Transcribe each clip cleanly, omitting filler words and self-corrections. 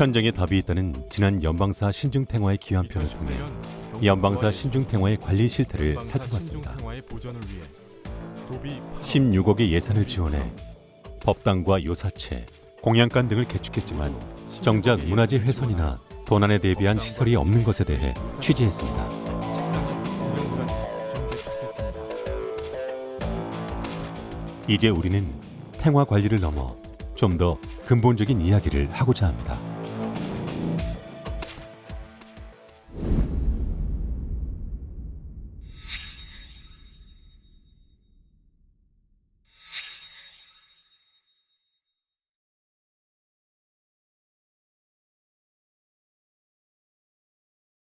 현장에 답이 있다는 지난 연방사 신중탱화의 기한편을 통해 연방사 신중탱화의 관리 실태를 살펴봤습니다. 16억의 예산을 지원해 법당과 요사체, 공양간 등을 개축했지만 정작 문화재 훼손이나 도난에 대비한 시설이 없는 것에 대해 취재했습니다. 이제 우리는 탱화 관리를 넘어 좀 더 근본적인 이야기를 하고자 합니다.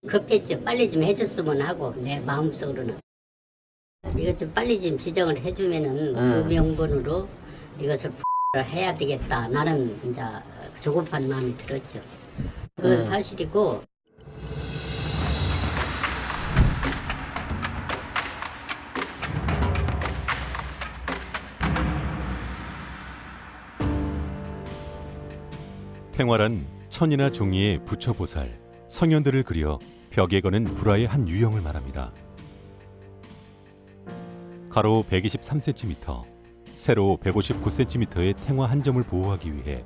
급했죠. 빨리 좀 해줬으면 하고 내 마음속으로는 이것 좀 빨리 좀 지정을 해주면은 그 명분으로 이것을 해야 되겠다. 나는 이제 조급한 마음이 들었죠. 그건 사실이고. 탱화란 천이나 종이에 부처보살, 성현들을 그려 벽에 거는 불화의 한 유형을 말합니다. 가로 123cm, 세로 159cm의 탱화 한 점을 보호하기 위해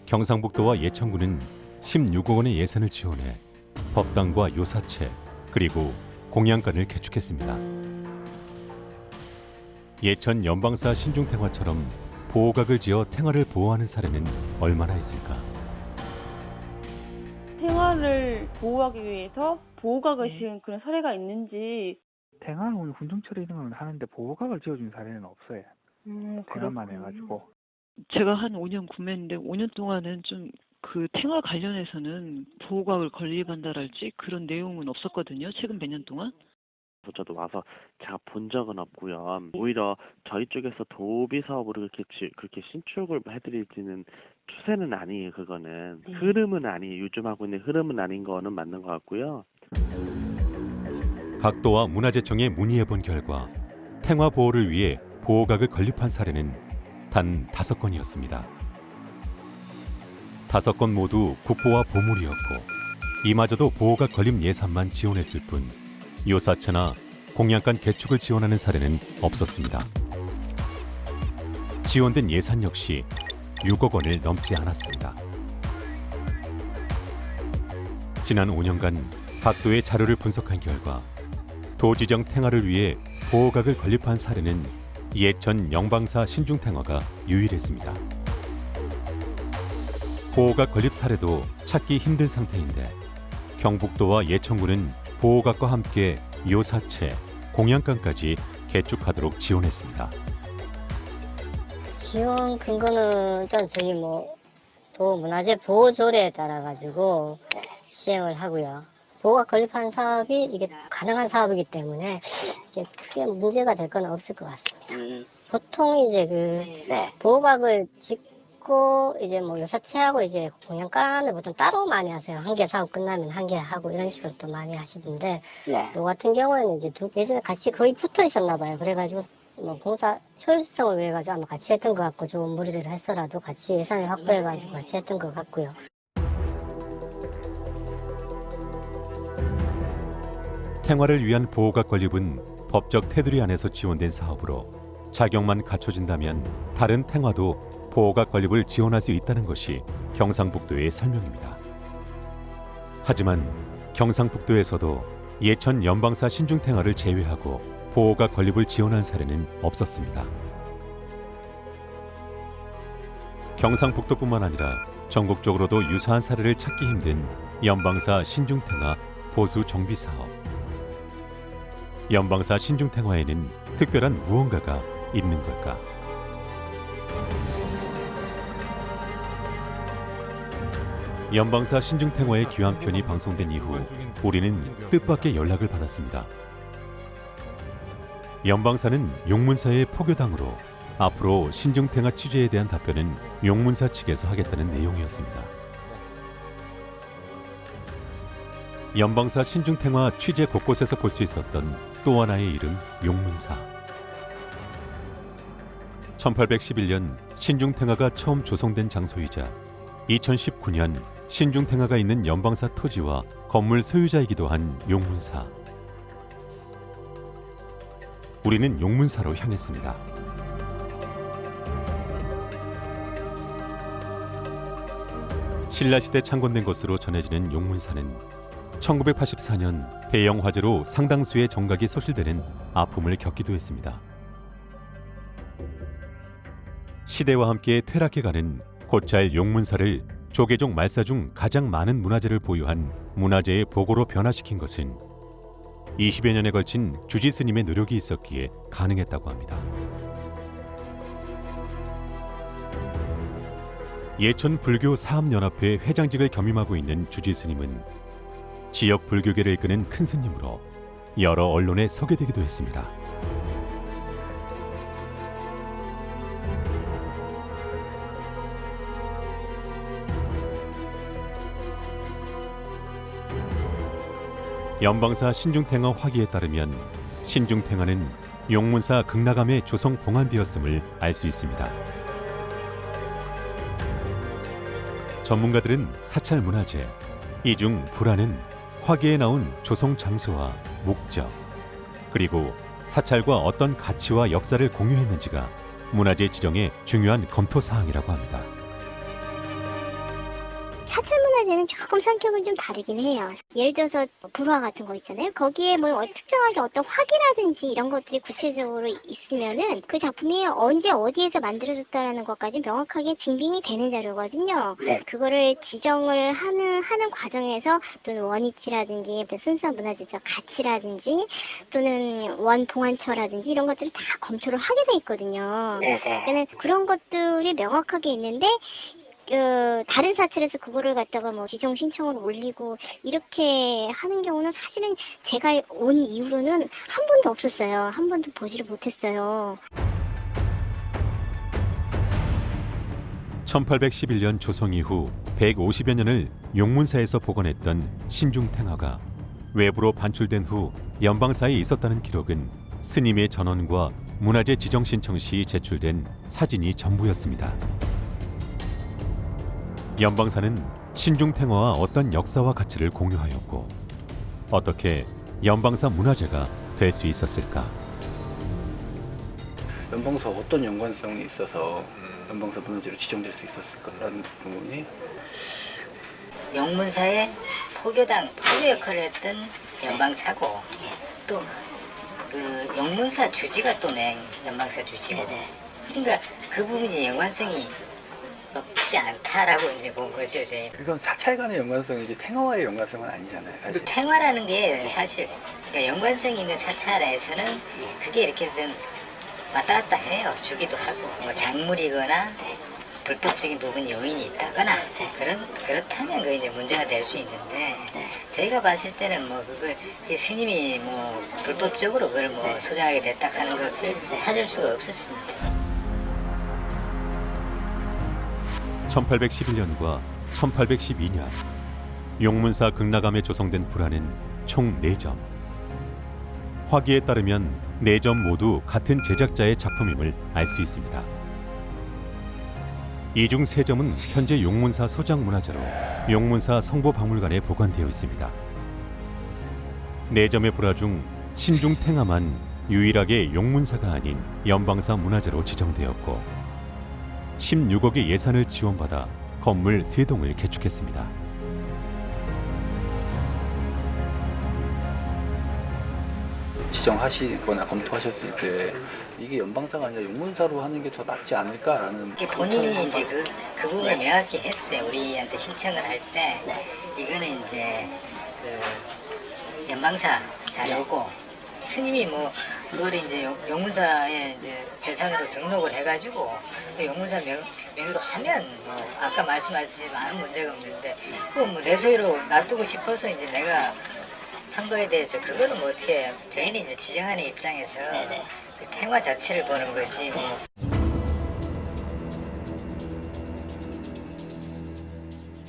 경상북도와 예천군은 16억 원의 예산을 지원해 법당과 요사체 그리고 공양간을 개축했습니다. 예천 연방사 신중탱화처럼 보호각을 지어 탱화를 보호하는 사례는 얼마나 있을까? 생활을 보호하기 위해서 보호각을 씌운 그런 사례가 있는지. 탱화는 훈증처리 이런 걸 하는데 보호각을 지어준 사례는 없어요. 탱화만 해가지고. 제가 한 5년 구매했는데 5년 동안은 좀 그 탱화 관련해서는 보호각을 건립한다랄지 그런 내용은 없었거든요. 최근 몇 년 동안. 저도 와서 제가 본 적은 없고요. 오히려 저희 쪽에서 도비 사업으로 그렇게 신축을 해드리지는 추세는 아니에요. 그거는 흐름은 아니에요. 요즘 하고 있는 흐름은 아닌 거는 맞는 것 같고요. 각도와 문화재청에 문의해본 결과 탱화 보호를 위해 보호각을 건립한 사례는 단 5건이었습니다. 5건 모두 국보와 보물이었고 이마저도 보호각 건립 예산만 지원했을 뿐 요사체나 공양간 개축을 지원하는 사례는 없었습니다. 지원된 예산 역시 6억 원을 넘지 않았습니다. 지난 5년간 각도의 자료를 분석한 결과 도지정 탱화를 위해 보호각을 건립한 사례는 예천 영방사 신중탱화가 유일했습니다. 보호각 건립 사례도 찾기 힘든 상태인데 경북도와 예천군은 보호각과 함께 요사체, 공양간까지 개축하도록 지원했습니다. 지원 근거는 일단 저희 도문화재 보호조례에 따라 가지고 시행을 하고요. 보호각 건립한 사업이 이게 가능한 사업이기 때문에 이제 크게 문제가 될 건 없을 것 같습니다. 보통 이제 보호각을 짓고 이제 요사체하고 이제 공양간을 보통 따로 많이 하세요. 한 개 사업 끝나면 한 개 하고 이런 식으로 또 많이 하시던데 또 같은 경우에는 이제 예전에 같이 거의 붙어 있었나 봐요. 그래가지고 공사 효율성을 위해 가지고 아마 같이 했던 것 같고 좀 무리를 했어라도 같이 예산을 확보해가지고 같이 했던 것 같고요. 탱화를 위한 보호각 건립은 법적 테두리 안에서 지원된 사업으로 자격만 갖춰진다면 다른 탱화도 보호각 건립을 지원할 수 있다는 것이 경상북도의 설명입니다. 하지만 경상북도에서도 예천 연방사 신중탱화를 제외하고 보호각 건립을 지원한 사례는 없었습니다. 경상북도뿐만 아니라 전국적으로도 유사한 사례를 찾기 힘든 연방사 신중탱화 보수 정비 사업. 연방사 신중탱화에는 특별한 무언가가 있는 걸까? 연방사 신중탱화의 귀환편이 방송된 이후 우리는 뜻밖의 연락을 받았습니다. 연방사는 용문사의 포교당으로 앞으로 신중탱화 취재에 대한 답변은 용문사 측에서 하겠다는 내용이었습니다. 연방사 신중탱화 취재 곳곳에서 볼 수 있었던 또 하나의 이름 용문사. 1811년 신중탱화가 처음 조성된 장소이자 2019년 신중탱화가 있는 연방사 토지와 건물 소유자이기도 한 용문사. 우리는 용문사로 향했습니다. 신라시대 창건된 것으로 전해지는 용문사는 1984년 대형 화재로 상당수의 정각이 소실되는 아픔을 겪기도 했습니다. 시대와 함께 퇴락해가는 곧잘 용문사를 조계종 말사 중 가장 많은 문화재를 보유한 문화재의 보고로 변화시킨 것은 20여 년에 걸친 주지 스님의 노력이 있었기에 가능했다고 합니다. 예천 불교 사업연합회 회장직을 겸임하고 있는 주지 스님은 지역 불교계를 이끄는 큰 스님으로 여러 언론에 소개되기도 했습니다. 연방사 신중탱화 화기에 따르면 신중탱화는 용문사 극락암에 조성 봉안되었음을 알 수 있습니다. 전문가들은 사찰 문화재, 이 중 불화는 화기에 나온 조성 장소와 목적, 그리고 사찰과 어떤 가치와 역사를 공유했는지가 문화재 지정의 중요한 검토 사항이라고 합니다. 사찰 문화재는 조금 성격은 좀 다르긴 해요. 예를 들어서 불화 같은 거 있잖아요. 거기에 뭐 특정하게 어떤 화기라든지 이런 것들이 구체적으로 있으면은 그 작품이 언제 어디에서 만들어졌다라는 것까지 명확하게 증빙이 되는 자료거든요. 네. 그거를 지정을 하는 과정에서 또는 원위치라든지 순수한 문화재적 가치라든지 또는 원봉안처라든지 이런 것들을 다 검토를 하게 돼 있거든요. 그러니까 그런 것들이 명확하게 있는데 다른 사찰에서 그거를 갖다가 뭐 지정 신청을 올리고 이렇게 하는 경우는 사실은 제가 온 이후로는 한 번도 없었어요. 한 번도 보지를 못했어요. 1811년 조성 이후 150여 년을 용문사에서 복원했던 신중탱화가 외부로 반출된 후 연방사에 있었다는 기록은 스님의 전원과 문화재 지정 신청 시 제출된 사진이 전부였습니다. 연방사는 신중탱화와 어떤 역사와 가치를 공유하였고 어떻게 연방사 문화재가 될 수 있었을까? 연방사 어떤 연관성이 있어서 연방사 문화재로 지정될 수 있었을까라는 부분이 용문사의 포교 역할을 했던 연방사고 또 그 용문사 주지가 또 연방사 주지고 그러니까 그 부분이 연관성이 없지 않다라고 이제 본 거죠, 저희. 이건 사찰 간의 연관성이지 탱화와의 연관성은 아니잖아요. 사실. 탱화라는 게 사실 그러니까 연관성이 있는 사찰에서는 그게 이렇게 좀 왔다 갔다 해요. 주기도 하고 뭐 작물이거나 불법적인 부분 요인이 있다거나 그렇다면 그 이제 문제가 될 수 있는데 저희가 봤을 때는 뭐 그걸 스님이 뭐 불법적으로 그걸 뭐 소장하게 됐다 하는 것을 찾을 수가 없었습니다. 1811년과 1812년 용문사 극락암에 조성된 불화는 총 4점. 화기에 따르면 4점 모두 같은 제작자의 작품임을 알 수 있습니다. 이 중 3점은 현재 용문사 소장문화재로 용문사 성보박물관에 보관되어 있습니다. 4점의 불화 중 신중탱화만 유일하게 용문사가 아닌 연방사 문화재로 지정되었고 16억의 예산을 지원받아 건물 3동을 개축했습니다. 지정하시거나 검토하셨을 때 이게 연방사가 아니라 용문사로 하는 게 더 낫지 않을까라는 본인이 이제 그 부분을 명확히 했어요. 우리한테 신청을 할 때 이거는 이제 그 연방사 자료고 스님이 뭐 그거를 이제 용문사에 이제 재산으로 등록을 해가지고 용문사 명의로 하면 뭐 아까 말씀하셨듯이 많은 문제가 없는데 그거 뭐 내 소유로 놔두고 싶어서 이제 내가 한 거에 대해서 그거는 뭐 어떻게 해요? 저희는 이제 지정하는 입장에서 그 탱화 자체를 보는 거지 뭐.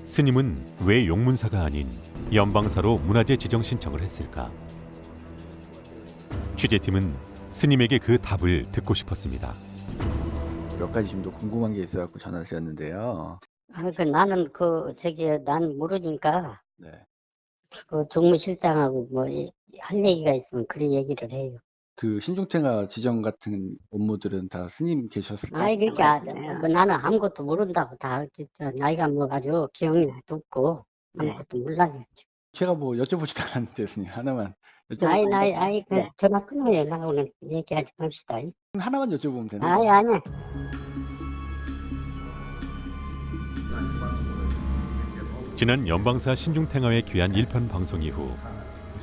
스님은 왜 용문사가 아닌 연방사로 문화재 지정 신청을 했을까? 취재팀은 스님에게 그 답을 듣고 싶었습니다. 몇 가지 좀 더 궁금한 게 있어서 전화를 드렸는데요. 나는 난 모르니까 네. 그 종무실장하고 뭐 할 얘기가 있으면 그리 얘기를 해요. 그 신중탱화 지정 같은 업무들은 다 스님 계셨을 때 아이 그렇게 하셨던 거예요? 나는 아무것도 모른다고 다 나이가 먹어가지고 기억이 높고 아무것도 몰라요. 제가 뭐 여쭤보지도 않았는데 스님 하나만 아이 전화 끊어요. 나 오늘 얘기하지 맙시다. 하나만 여쭤보면 되나요? 아니. 지난 연방사 신중탱화에 귀한 1편 방송 이후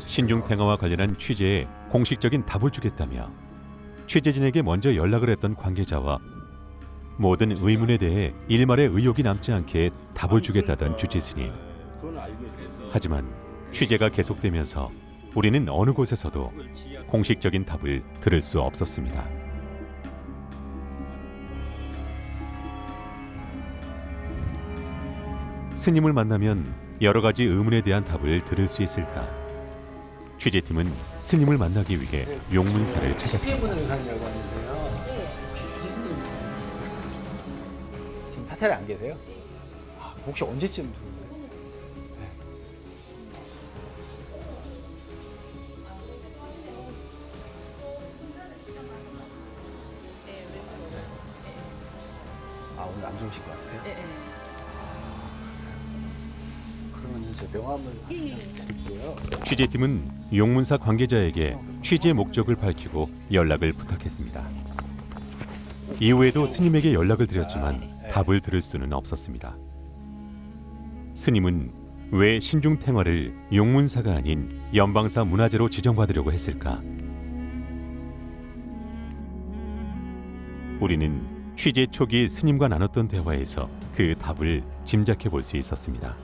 신중탱화와 관련한 취재에 공식적인 답을 주겠다며 취재진에게 먼저 연락을 했던 관계자와 모든 의문에 대해 일말의 의혹이 남지 않게 답을 주겠다던 주지스님. 하지만 취재가 계속되면서 우리는 어느 곳에서도 공식적인 답을 들을 수 없었습니다. 스님을 만나면 여러 가지 의문에 대한 답을 들을 수 있을까? 취재팀은 스님을 만나기 위해 용문사를 찾았습니다. 의상이라고 하는데요. 지금 사찰에 안 계세요? 혹시 언제쯤 들어오세요? 오늘 안 좋으실 것 같으세요? 그러면 이제 명함을 드릴게요. 취재팀은 용문사 관계자에게 취재 목적을 밝히고 연락을 부탁했습니다. 이후에도 스님에게 연락을 드렸지만 답을 들을 수는 없었습니다. 스님은 왜 신중탱화를 용문사가 아닌 연방사 문화재로 지정받으려고 했을까? 우리는 취재 초기 스님과 나눴던 대화에서 그 답을 짐작해 볼 수 있었습니다.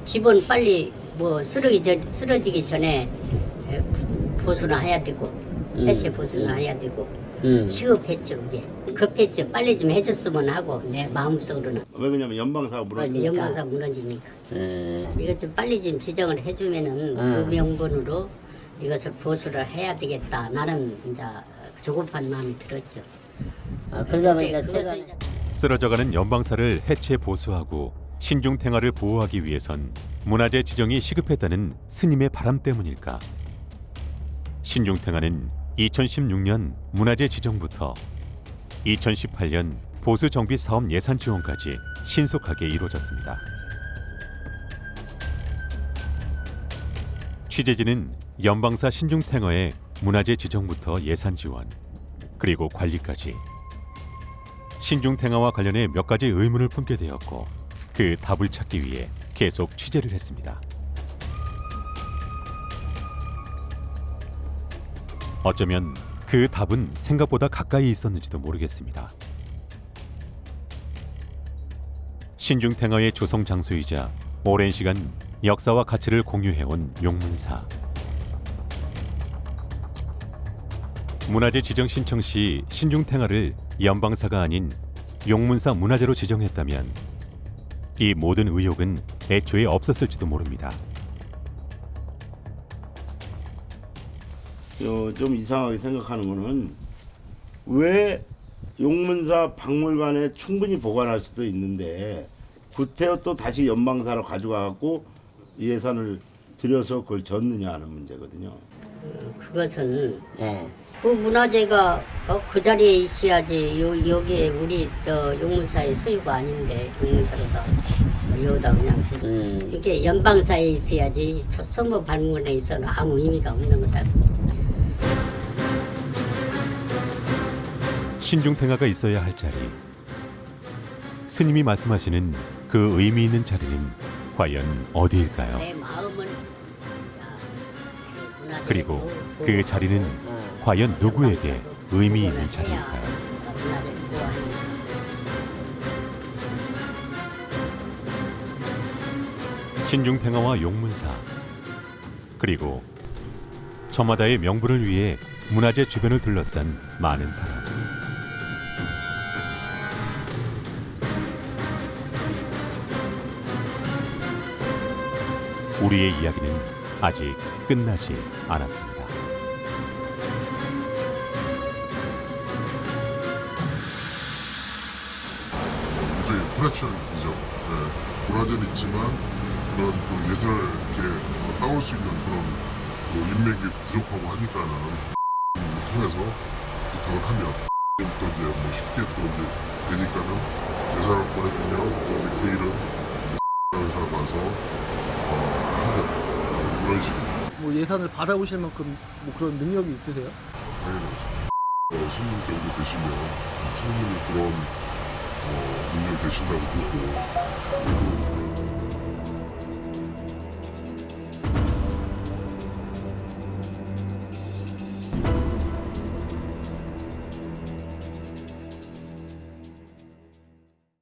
집은 빨리 뭐 쓰러지기 전에 보수는 해야 되고 해체 보수는 해야 되고 시급했죠. 그게 급했죠. 빨리 좀 해줬으면 하고 내 마음속으로는. 왜 그러냐면 연방사가 무너지니까. 연방사 무너지니까. 이것 좀 빨리 좀 지정을 해주면은 그 명분으로 이것을 보수를 해야 되겠다. 나는 이제 조급한 마음이 들었죠. 그러면 이제 쓰러져가는 연방사를 해체 보수하고 신중탱화를 보호하기 위해선 문화재 지정이 시급했다는 스님의 바람 때문일까? 신중탱화는 2016년 문화재 지정부터 2018년 보수 정비 사업 예산 지원까지 신속하게 이루어졌습니다. 취재진은 연방사 신중탱화의 문화재 지정부터 예산 지원 그리고 관리까지 신중탱화와 관련해 몇 가지 의문을 품게 되었고 그 답을 찾기 위해 계속 취재를 했습니다. 어쩌면 그 답은 생각보다 가까이 있었는지도 모르겠습니다. 신중탱화의 조성 장소이자 오랜 시간 역사와 가치를 공유해온 용문사. 문화재 지정 신청 시 신중탱화를 연방사가 아닌 용문사 문화재로 지정했다면 이 모든 의혹은 애초에 없었을지도 모릅니다. 좀 이상하게 생각하는 거는 왜 용문사 박물관에 충분히 보관할 수도 있는데 구태여 또 다시 연방사로 가져가고 예산을 들여서 그걸 졌느냐 하는 문제거든요. 그것은 그 문화재가 그 자리에 있어야지. 여기에 우리 용문사의 소유가 아닌데 용문사로다 여기다 그냥 계속 이게 연방사에 있어야지. 성모 박물관에 있어는 아무 의미가 없는 거다. 신중탱화가 있어야 할 자리. 스님이 말씀하시는 그 의미 있는 자리는 과연 어디일까요? 내 마음은 그리고 그 자리는 과연 누구에게 의미 있는 자리일까요? 신중탱화와 용문사 그리고 저마다의 명분을 위해 문화재 주변을 둘러싼 많은 사람. 우리의 이야기는 아직 끝나지 않았습니다. 이제 프랙션 문화재는 있지만 그런 그 예산을 이렇게 따올 수 있는 그런 그 인맥이 부족하고 하니까는 통해서 부탁을 하면 또 이제 뭐 쉽게 또 이제 되니까는 예산을 보내주면 또 이제 그 일은 회사 가서 하고 이런 식으로. 뭐 예산을 받아오실 만큼 뭐 그런 능력이 있으세요? 당연하죠. 신분 정도 되시면 충분히 그런 능력이 되신다고 보고.